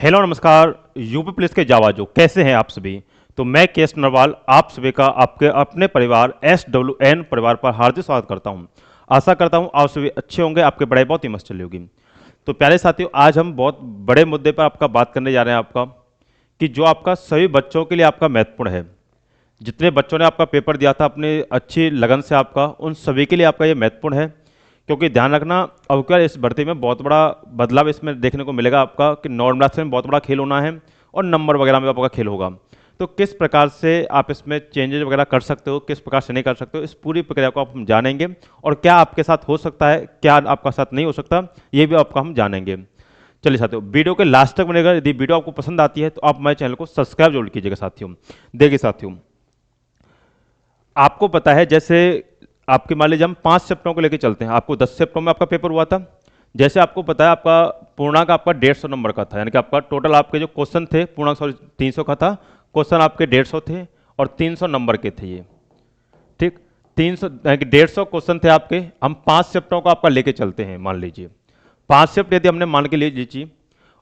Hello नमस्कार। UP police के जावाजो कैसे हैं आप सभी। तो मैं केएस नरवाल आप सभी का आपके अपने परिवार SWN परिवार पर हार्दिक स्वागत करता हूं। आशा करता हूं आप सभी अच्छे होंगे, आपकी पढ़ाई बहुत ही मस्त चली होगी। तो प्यारे साथियों, आज हम बहुत बड़े मुद्दे पर आपका बात करने जा रहे हैं आपका कि जो आपका सभी बच्चों के लिए आपका महत्वपूर्ण है। जितने बच्चों ने आपका पेपर दिया था अपनी अच्छी लगन से आपका, उन सभी के लिए आपका ये महत्वपूर्ण है। क्योंकि ध्यान रखना, अब क्या इस भर्ती में बहुत बड़ा बदलाव इसमें देखने को मिलेगा आपका कि नॉर्मलाइजेशन में बहुत बड़ा खेल होना है और नंबर वगैरह में आपका खेल होगा। तो किस प्रकार से आप इसमें चेंजेस वगैरह कर सकते हो, किस प्रकार से नहीं कर सकते हो, इस पूरी प्रक्रिया को आप हम जानेंगे। और क्या आपके साथ हो सकता है, क्या आपका साथ नहीं हो सकता, ये भी आपका हम जानेंगे। चलिए साथियों, वीडियो के लास्ट तक बनेगा। यदि वीडियो आपको पसंद आती है तो आप हमारे चैनल को सब्सक्राइब जरूर कीजिएगा साथियों। देखिए साथियों, आपको पता है जैसे आपके मान लीजिए हम 5 चैप्टरों को लेकर चलते हैं। आपको 10 चैप्टरों में आपका पेपर हुआ था। जैसे आपको पता है आपका पूर्णांक आपका 150 नंबर का था, यानी कि आपका टोटल आपके जो क्वेश्चन थे पूर्णांक 300 का था, क्वेश्चन आपके 150 थे और 300 नंबर के थे ये। ठीक, 300 यानी कि 150 क्वेश्चन थे आपके। हम 5 चैप्टरों को आपका लेके चलते हैं। मान लीजिए 5 शिफ्ट यदि हमने मान के लिए लीजिए,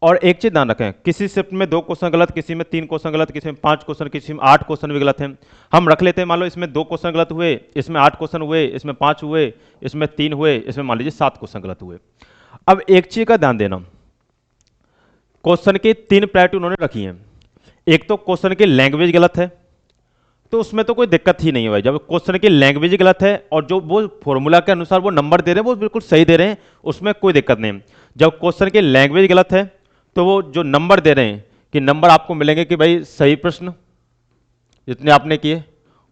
और एक चीज ध्यान रखें, किसी शिफ्ट में 2 क्वेश्चन गलत, किसी में 3 क्वेश्चन गलत, किसी में 5 क्वेश्चन, किसी में 8 क्वेश्चन भी गलत हैं। हम रख लेते हैं, मान लो इसमें 2 क्वेश्चन गलत हुए, इसमें 8 क्वेश्चन हुए, इसमें 5 हुए, इसमें 3 हुए, इसमें मान लीजिए 7 क्वेश्चन गलत हुए। अब एक चीज का ध्यान देना, क्वेश्चन की 3 प्रायोरिटी उन्होंने रखी है। एक तो क्वेश्चन की लैंग्वेज गलत है, तो उसमें तो कोई दिक्कत ही नहीं है भाई। जब क्वेश्चन की लैंग्वेज गलत है और जो वो फॉर्मूला के अनुसार वो नंबर दे रहे हैं वो बिल्कुल सही दे रहे हैं, उसमें कोई दिक्कत नहीं है। जब क्वेश्चन की लैंग्वेज गलत है तो वो जो नंबर दे रहे हैं कि नंबर आपको मिलेंगे कि भाई सही प्रश्न जितने आपने किए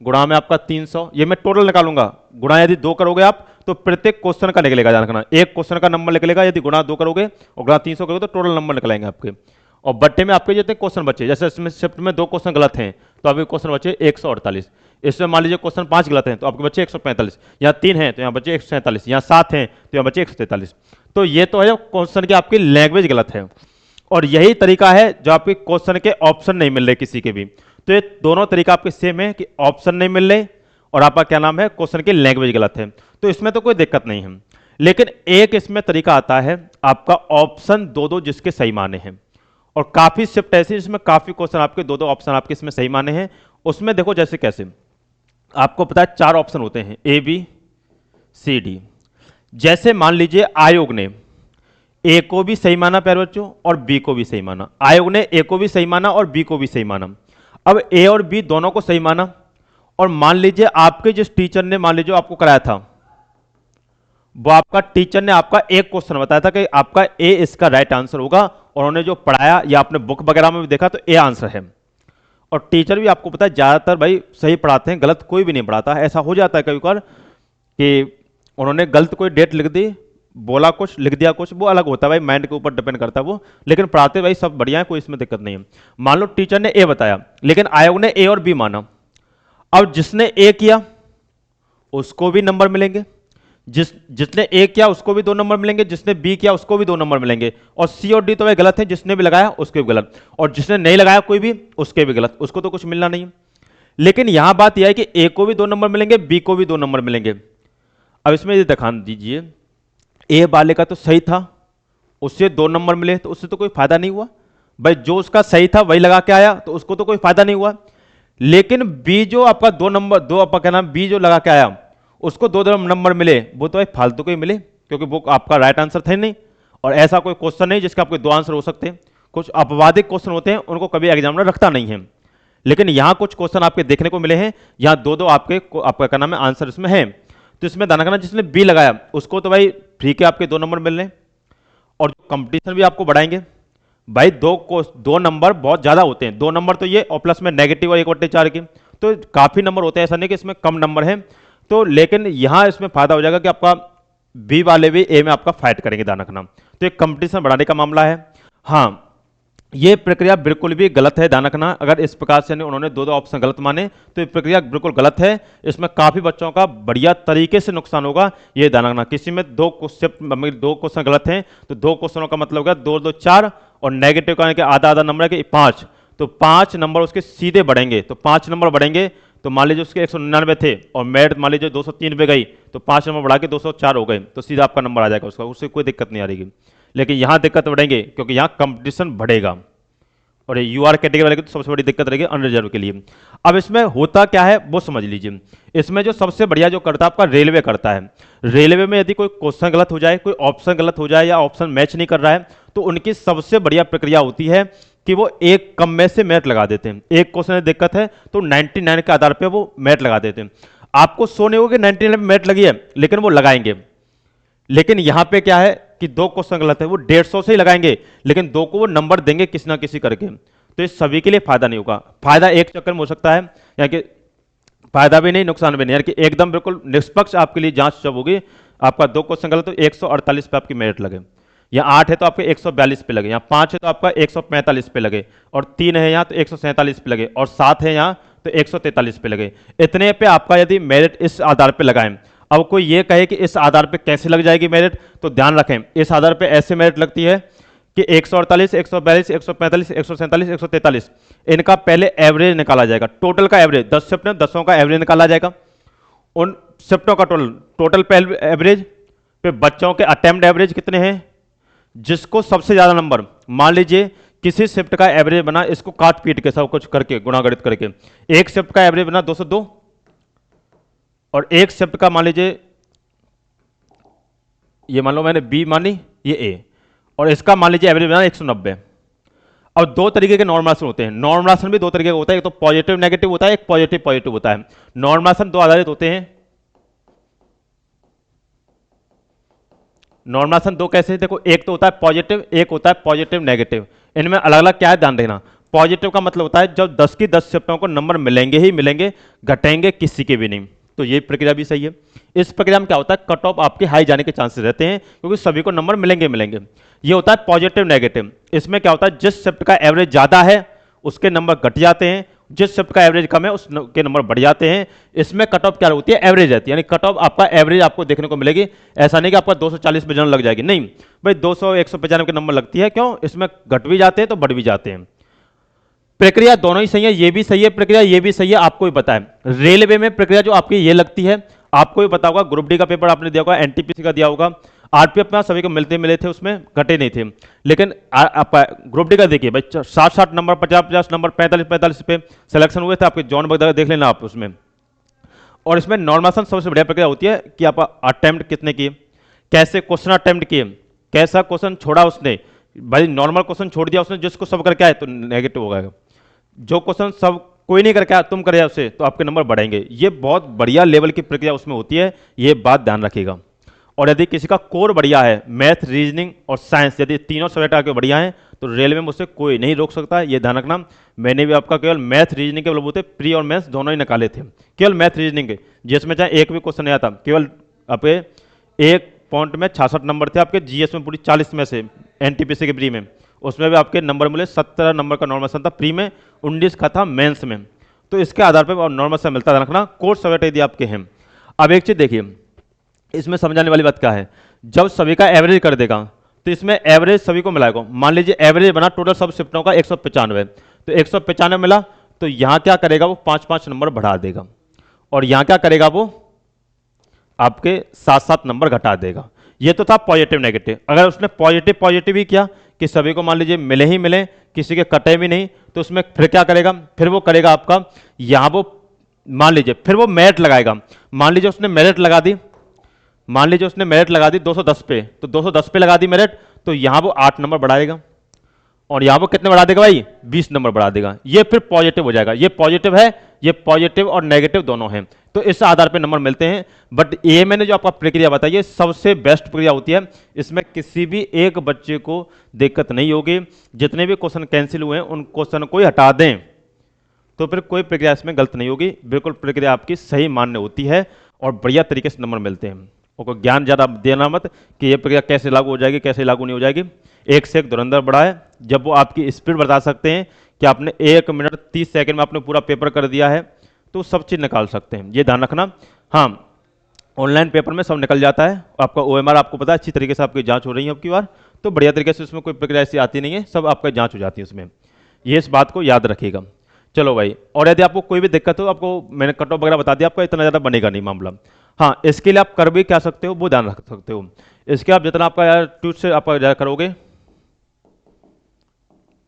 गुणा में आपका 300, ये मैं टोटल निकालूंगा। गुणा यदि 2 करोगे आप तो प्रत्येक क्वेश्चन का निकलेगा, ध्यान रखना। एक क्वेश्चन का नंबर निकलेगा, यदि गुणा 2 करोगे और गुणा 300 करोगे तो टोटल नंबर निकलेंगे आपके। और बट्टे में आपके जितने क्वेश्चन बचे, जैसे इसमें शिफ्ट में 2 क्वेश्चन गलत हैं तो आपके क्वेश्चन बचे 148। इसमें मान लीजिए क्वेश्चन 5 गलत हैं तो आपके बचे 145। यहाँ 3 हैं तो यहाँ बचे 147, यहाँ 7 हैं तो यहाँ बचे 143। तो ये तो है क्वेश्चन की आपकी लैंग्वेज गलत है। और यही तरीका है जो आपके क्वेश्चन के ऑप्शन नहीं मिल रहे किसी के भी। तो ये दोनों तरीका आपके सेम है कि ऑप्शन नहीं मिल रहे और आपका क्या नाम है, क्वेश्चन की लैंग्वेज गलत है। तो इसमें तो कोई दिक्कत नहीं है। लेकिन एक इसमें तरीका आता है आपका ऑप्शन दो दो जिसके सही माने हैं। और काफी शिफ्ट ऐसी जिसमें काफी क्वेश्चन आपके दो दो ऑप्शन आपके इसमें सही माने हैं। उसमें देखो जैसे कैसे, आपको पता है 4 ऑप्शन होते हैं ABCD। जैसे मान लीजिए आयोग ने ए को भी सही माना प्यारे बच्चों और बी को भी सही माना। आयोग ने ए को भी सही माना और बी को भी सही माना। अब ए और बी दोनों को सही माना, और मान लीजिए आपके जिस टीचर ने मान लीजिए आपको कराया था वो आपका टीचर ने आपका एक क्वेश्चन बताया था कि आपका ए इसका राइट आंसर होगा, और उन्होंने जो पढ़ाया या आपने बुक वगैरह में भी देखा तो ए आंसर है। और टीचर भी आपको पता है ज्यादातर भाई सही पढ़ाते हैं, गलत कोई भी नहीं पढ़ाता है। ऐसा हो जाता है कभी बार कि उन्होंने गलत कोई डेट लिख दी, बोला कुछ लिख दिया कुछ, वो अलग होता है भाई, माइंड के ऊपर डिपेंड करता है वो। लेकिन पढ़ाते भाई सब बढ़िया है, कोई इसमें दिक्कत नहीं है। मान लो टीचर ने ए बताया लेकिन आयोग ने ए और बी माना। अब जिसने ए किया उसको भी नंबर मिलेंगे, जिसने ए किया उसको भी 2 नंबर मिलेंगे, जिसने बी किया उसको भी 2 नंबर मिलेंगे। और सी और डी तो भाई गलत है, जिसने भी लगाया उसके भी गलत, और जिसने नहीं लगाया कोई भी उसके भी गलत, उसको तो कुछ मिलना नहीं है। लेकिन यहां बात यह है कि ए को भी 2 नंबर मिलेंगे, बी को भी 2 नंबर मिलेंगे। अब इसमें ये दिखाने दीजिए, ए वाले का तो सही था, उससे 2 नंबर मिले तो उससे तो कोई फायदा नहीं हुआ भाई। जो उसका सही था वही लगा के आया तो उसको तो कोई फायदा नहीं हुआ। लेकिन बी जो आपका 2 नंबर, 2 आपका क्या नाम, बी जो लगा के आया उसको 2 नंबर मिले, वो तो भाई फालतू को ही मिले, क्योंकि वो आपका राइट आंसर था ही नहीं। और ऐसा कोई क्वेश्चन नहीं जिसके आपके 2 आंसर हो सकते हैं। कुछ अपवादिक क्वेश्चन होते हैं, उनको कभी एग्जामिनर रखता नहीं है। लेकिन यहां कुछ क्वेश्चन आपके देखने को मिले हैं, यहां 2 आपका क्या नाम है आंसर इसमें है। तो इसमें दाना करना, जिसने बी लगाया उसको तो भाई फ्री के आपके 2 नंबर मिल रहे हैं। और कंपटीशन भी आपको बढ़ाएंगे भाई। 2 नंबर बहुत ज्यादा होते हैं, 2 नंबर तो ये, और प्लस में नेगेटिव और 1/4 की, तो काफी नंबर होते हैं। ऐसा नहीं कि इसमें कम नंबर है। तो लेकिन यहां इसमें फायदा हो जाएगा कि आपका बी वाले भी ए में आपका फाइट करेंगे, ध्यान रखना। तो एक कंपटीशन बढ़ाने का मामला है। हाँ, ये प्रक्रिया बिल्कुल भी गलत है, ध्यान रखना। अगर इस प्रकार से उन्होंने 2 ऑप्शन गलत माने तो ये प्रक्रिया बिल्कुल गलत है। इसमें काफी बच्चों का बढ़िया तरीके से नुकसान होगा, ये ध्यान रखना। किसी में 2 क्वेश्चन गलत हैं तो 2 क्वेश्चनों का मतलब होगा 2 2 4, और नेगेटिव का कि आधा आधा नंबर है कि 5, तो 5 नंबर उसके सीधे बढ़ेंगे। तो 5 नंबर बढ़ेंगे तो मान लीजिए उसके 199 थे और मेरिट मान लीजिए 203 पे गई, तो 5 नंबर बढ़ा के 204 हो गए, तो सीधा आपका नंबर आ जाएगा उसका, उससे कोई दिक्कत नहीं आ रही। लेकिन यहां दिक्कत बढ़ेंगे क्योंकि यहां कंपटीशन बढ़ेगा। और ये यूआर कैटेगरी वाले की तो सबसे बड़ी दिक्कत रहेगी अनरिजर्व के लिए। अब इसमें होता क्या है वो समझ लीजिए। इसमें जो सबसे बढ़िया जो करता है आपका रेलवे करता है। रेलवे में यदि कोई क्वेश्चन गलत हो जाए, कोई ऑप्शन गलत हो जाए या ऑप्शन मैच नहीं कर रहा है, तो उनकी सबसे बढ़िया प्रक्रिया होती है कि वो एक कम में से मेरिट लगा देते हैं। एक क्वेश्चन में दिक्कत है तो 99 के आधार पर वो मेरिट लगा देते हैं। आपको शो नहीं होगा कि 99 में मेरिट लगी है, लेकिन वो लगाएंगे। लेकिन यहां पे क्या है कि दो क्वेश्चन गलत है, वो 150 से ही लगाएंगे, लेकिन दो को वो नंबर देंगे किसी ना किसी करके। तो इस सभी के लिए फायदा नहीं होगा। फायदा एक चक्कर में हो सकता है, यानी कि फायदा भी नहीं नुकसान भी नहीं, यानी कि एकदम बिल्कुल निष्पक्ष आपके लिए जांच जब होगी, आपका दो क्वेश्चन गलत तो 148 पे आपकी मेरिट लगे, या 8 है तो आपके 142 पे लगे, या 5 है तो आपका 145 पे लगे, और 3 है यहाँ तो 147 पे लगे, और 7 है यहाँ तो 143 पे लगे। इतने पे आपका यदि मेरिट इस आधार पे लगाएं। अब कोई ये कहे कि इस आधार पे कैसे लग जाएगी मेरिट, तो ध्यान रखें इस आधार पे ऐसे मेरिट लगती है कि 148, 142, 145, 147, 143 इनका पहले एवरेज निकाला जाएगा। टोटल का एवरेज 10 शिफ्ट में 10 का एवरेज निकाला जाएगा। उन शिफ्टों का टोटल एवरेज पे बच्चों के अटेम्प्ट एवरेज कितने हैं, जिसको सबसे ज्यादा नंबर, मान लीजिए किसी शिफ्ट का एवरेज बना, इसको काट पीट के सब कुछ करके गुणागणित करके, एक शिफ्ट का एवरेज बना 202 और एक शिफ्ट का मान लीजिए ये मान लो मैंने बी मानी ये ए, और इसका मान लीजिए एवरेज बना 190। अब दो तरीके के नॉर्मलाइजेशन होते हैं। नॉर्मलाइजेशन भी दो तरीके का होता है, एक तो पॉजिटिव नेगेटिव होता है, एक पॉजिटिव पॉजिटिव होता है। नॉर्मलाइजेशन दो आधारित होते हैं। नॉर्मलाइजेशन दो कैसे, देखो एक तो होता है पॉजिटिव, एक होता है पॉजिटिव नेगेटिव। इनमें अलग अलग क्या है ध्यान देना। पॉजिटिव का मतलब होता है जब 10 की 10 शिफ्टों को नंबर मिलेंगे ही मिलेंगे, घटेंगे किसी के भी नहीं। तो ये प्रक्रिया भी सही है। इस प्रक्रिया में क्या होता है, कट ऑफ आपके हाई जाने के चांसेस रहते हैं, क्योंकि सभी को नंबर मिलेंगे मिलेंगे। ये होता है पॉजिटिव नेगेटिव। इसमें क्या होता है, जिस शिफ्ट का एवरेज ज्यादा है उसके नंबर घट जाते हैं, जिस शिफ्ट का एवरेज कम है उसके नंबर बढ़ जाते हैं। इसमें कट ऑफ क्या होती है, एवरेज रहती है, यानी कट ऑफ आपका एवरेज आपको देखने को मिलेगी। ऐसा नहीं कि आपका 240 पे जनरल लग जाएगी, नहीं भाई 200 195 के नंबर लगती है। क्यों, इसमें घट भी जाते हैं तो बढ़ भी जाते हैं। प्रक्रिया दोनों ही सही है, ये भी सही है प्रक्रिया, ये भी सही है। आपको भी पता है रेलवे में प्रक्रिया जो आपकी ये लगती है, आपको भी पता होगा। ग्रुप डी का पेपर आपने दिया होगा, एनटीपीसी का दिया होगा, आरपीएफ में सभी को मिलते मिले थे, उसमें घटे नहीं थे। लेकिन ग्रुप डी का देखिए भाई 60 नंबर 50 नंबर 45 पे सिलेक्शन हुए थे आपके जॉन वगैरह, देख लेना आप उसमें। और इसमें नॉर्मलाइजेशन सबसे बढ़िया प्रक्रिया होती है कि आप अटेम्प्ट कितने किए, कैसे क्वेश्चन अटेम्प्ट किए, कैसा क्वेश्चन छोड़ा उसने। भाई नॉर्मल क्वेश्चन छोड़ दिया उसने, जिसको सब करके आए तो नेगेटिव होगा। जो क्वेश्चन सब कोई नहीं करके आया तुम करे उससे, तो आपके नंबर बढ़ेंगे। ये बहुत बढ़िया लेवल की प्रक्रिया उसमें होती है, ये बात ध्यान रखिएगा। और यदि किसी का कोर बढ़िया है, मैथ रीजनिंग और साइंस, यदि तीनों सब्जेक्ट आपके बढ़िया हैं, तो रेलवे में उससे कोई नहीं रोक सकता। ये ध्यान रखना। मैंने भी आपका केवल मैथ रीजनिंग के बलबूते प्री और मेंस दोनों ही निकाले थे, केवल मैथ रीजनिंग के, जिसमें चाहे एक भी क्वेश्चन नहीं आता। केवल आपके एक पॉइंट में 66 नंबर थे आपके, जीएस में पूरी 40 में से, एनटीपीसी के प्री में उसमें भी आपके नंबर मिले। 17 नंबर का नॉर्मल था प्री में, 19 का था मेंस में। तो इसके आधार पर नॉर्मल से मिलता है, रखना। कोर्स सब्जेक्ट यदि आपके हैं। अब एक चीज देखिए, इसमें समझाने वाली बात क्या है, जब सभी का एवरेज कर देगा तो इसमें एवरेज सभी को मिलाएगा। मान लीजिए एवरेज बना टोटल सब शिफ्टों का 195, तो 195 मिला, तो यहां क्या करेगा वो 5-5 नंबर बढ़ा देगा, और यहां क्या करेगा वो आपके 7-7 नंबर घटा देगा। ये तो था पॉजिटिव नेगेटिव। अगर उसने पॉजिटिव पॉजिटिव ही किया कि सभी को मान लीजिए मिले ही मिले, किसी के कटे भी नहीं, तो उसमें फिर क्या करेगा, फिर वो करेगा आपका यहां वो मान लीजिए फिर वो मेरिट लगाएगा। मान लीजिए उसने मेरिट लगा दी, मान लीजिए उसने मेरिट लगा दी 210 पे, तो 210 पे लगा दी मेरिट, तो यहां वो 8 नंबर बढ़ाएगा, और यहां वो कितने बढ़ा देगा भाई, 20 नंबर बढ़ा देगा। ये फिर पॉजिटिव हो जाएगा। ये पॉजिटिव है, ये पॉजिटिव और नेगेटिव दोनों हैं, तो इस आधार पे नंबर मिलते हैं। बट ये मैंने जो आपका प्रक्रिया बताई ये सबसे बेस्ट प्रक्रिया होती है। इसमें किसी भी एक बच्चे को दिक्कत नहीं होगी। जितने भी क्वेश्चन कैंसिल हुए हैं उन क्वेश्चन को ही हटा दें, तो फिर कोई प्रक्रिया इसमें गलत नहीं होगी। बिल्कुल प्रक्रिया आपकी सही मान्य होती है और बढ़िया तरीके से नंबर मिलते हैं। और ज्ञान ज़्यादा देना मत कि ये प्रक्रिया कैसे लागू हो जाएगी, कैसे लागू नहीं हो जाएगी। एक से एक धुरंधर बड़ा है। जब वो आपकी स्पीड बता सकते हैं कि आपने 1 मिनट 30 सेकंड में आपने पूरा पेपर कर दिया है, तो सब चीज़ निकाल सकते हैं। ये ध्यान रखना। हाँ, ऑनलाइन पेपर में सब निकल जाता है। आपका ओएमआर आपको पता है, अच्छी तरीके से आपकी जाँच हो रही है अब की बार, तो बढ़िया तरीके से उसमें कोई प्रक्रिया ऐसी आती नहीं है, सब आपका जाँच हो जाती है उसमें। ये इस बात को याद रखिएगा। चलो भाई, और यदि आपको कोई भी दिक्कत हो, आपको मैंने कट ऑफ वगैरह बता दिया, आपका इतना ज़्यादा बनेगा नहीं मामला। हाँ, इसके लिए आप कर भी क्या सकते हो वो ध्यान रख सकते हो। इसके आप जितना आपका यार ट्यूट से आप करोगे,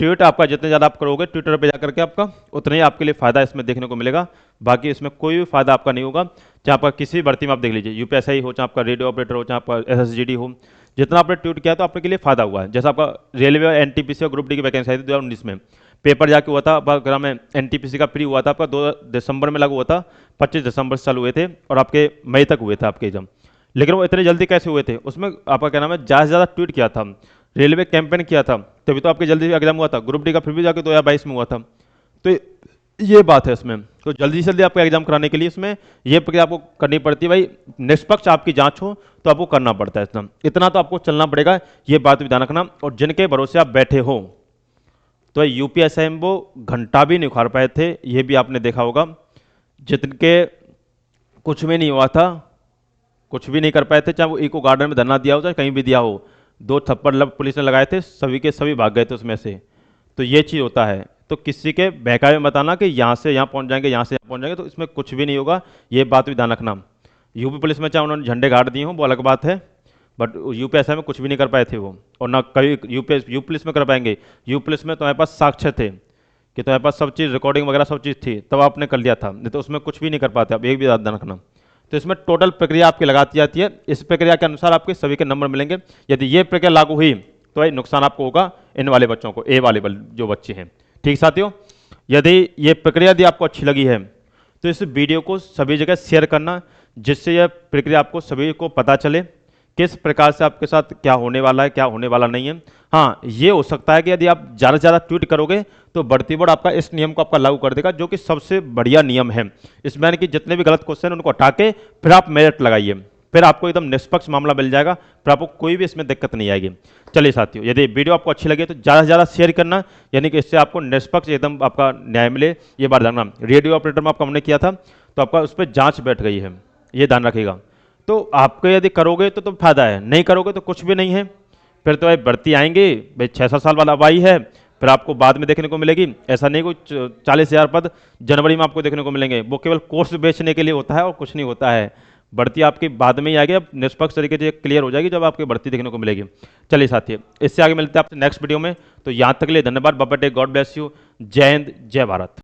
ट्वीट आपका जितने ज़्यादा आप करोगे ट्विटर पे जाकर के आपका उतने ही आपके लिए फ़ायदा इसमें देखने को मिलेगा। बाकी इसमें कोई भी फ़ायदा आपका नहीं होगा। चाहे आपका किसी भी भर्ती में आप देख लीजिए, यूपीएसआई हो, चाहे आपका रेडियो ऑपरेटर हो, चाहे आपका एसएसजीडी हो, जितना आपने ट्वीट किया तो आपके लिए फ़ायदा हुआ है। जैसा आपका रेलवे और एनटीपीसी और ग्रुप डी की वैकेंसी आई थी 2019 में, पेपर जाके हुआ था आपका में एनटीपीसी का प्री हुआ था आपका 2 दिसंबर में लागू हुआ था, 25 दिसंबर से चालू हुए थे और आपके मई तक हुए थे आपके एग्जाम। लेकिन वो इतने जल्दी कैसे हुए थे, उसमें आपका क्या नाम है ज़्यादा से ज़्यादा ट्वीट किया था, रेलवे कैंपेन किया था, तभी तो आपके जल्दी एग्जाम हुआ था। ग्रुप डी का फिर भी जाके 2022 में हुआ था। तो ये बात है इसमें, तो जल्दी से जल्दी आपका एग्जाम कराने के लिए इसमें ये प्रक्रिया आपको करनी पड़ती है भाई, निष्पक्ष आपकी जांच हो तो आपको करना पड़ता है इतना इतना तो आपको चलना पड़ेगा, ये बात भी ध्यान रखना। और जिनके भरोसे आप बैठे हो तो यूपीएसआई में वो घंटा भी नहीं उखाड़ पाए थे, ये भी आपने देखा होगा। जिनके कुछ भी नहीं हुआ था, कुछ भी नहीं कर पाए थे, चाहे वो इको गार्डन में धरना दिया हो चाहे कहीं भी दिया हो, 2 थप्पड़ पुलिस ने लगाए थे, सभी के सभी भाग गए थे उसमें से। तो ये चीज़ होता है, तो किसी के बहकावे में बताना कि यहाँ से यहाँ पहुँच जाएंगे, यहाँ से यहाँ पहुँच जाएंगे, तो इसमें कुछ भी नहीं होगा, ये बात भी ध्यान रखना। यूपी पुलिस में चाहे उन्होंने झंडे गाड़ दिए हों वो अलग बात है, बट यूपीएसआई में कुछ भी नहीं कर पाए थे वो, और ना कभी यूपी पुलिस में कर पाएंगे। यूपी पुलिस में तुम्हारे पास साक्ष्य थे कि तुम्हारे पास सब चीज़ रिकॉर्डिंग वगैरह सब चीज़ थी, तब आपने कर लिया था, नहीं तो उसमें कुछ भी नहीं कर पाते आप, एक भी बात ध्यान रखना। तो इसमें टोटल प्रक्रिया आपकी लगाती जाती है, इस प्रक्रिया के अनुसार आपके सभी के नंबर मिलेंगे। यदि ये प्रक्रिया लागू हुई तो नुकसान आपको होगा इन वाले बच्चों को, ए वाले जो बच्चे हैं। ठीक साथियों, यदि ये प्रक्रिया यदि आपको अच्छी लगी है तो इस वीडियो को सभी जगह शेयर करना, जिससे यह प्रक्रिया आपको सभी को पता चले किस प्रकार से आपके साथ क्या होने वाला है, क्या होने वाला नहीं है। हाँ, ये हो सकता है कि यदि आप ज़्यादा से ज़्यादा ट्वीट करोगे तो भर्ती बोर्ड आपका इस नियम को आपका लागू कर देगा, जो कि सबसे बढ़िया नियम है। इसमें यानी कि जितने भी गलत क्वेश्चन हैं उनको हटा के फिर आप मेरिट लगाइए, फिर आपको एकदम निष्पक्ष मामला मिल जाएगा, फिर आपको कोई भी इसमें दिक्कत नहीं आएगी। चलिए साथियों, यदि वीडियो आपको अच्छी लगी तो ज़्यादा से ज़्यादा शेयर करना, यानी कि इससे आपको निष्पक्ष एकदम आपका न्याय मिले, ये बात जानना। रेडियो ऑपरेटर में आपका हमने किया था तो आपका उस पर जाँच बैठ गई है, ये ध्यान रखिएगा। तो आपको यदि करोगे तो फायदा है, नहीं करोगे तो कुछ भी नहीं है। फिर तो भाई भर्ती आएंगे भाई, 6-7 साल बाद अब आई है, फिर आपको बाद में देखने को मिलेगी। ऐसा नहीं कोई 40,000 पद जनवरी में आपको देखने को मिलेंगे, वो केवल कोर्स बेचने के लिए होता है और कुछ नहीं होता है। भर्ती आपकी बाद में ही आएगी, अब निष्पक्ष तरीके से क्लियर हो जाएगी जब आपकी भर्ती देखने को मिलेगी। चलिए साथी, इससे आगे मिलते हैं आपसे नेक्स्ट वीडियो में। तो यहाँ तक के लिए धन्यवाद, बाबा टेक, गॉड ब्लेस यू, जय हिंद, जय भारत।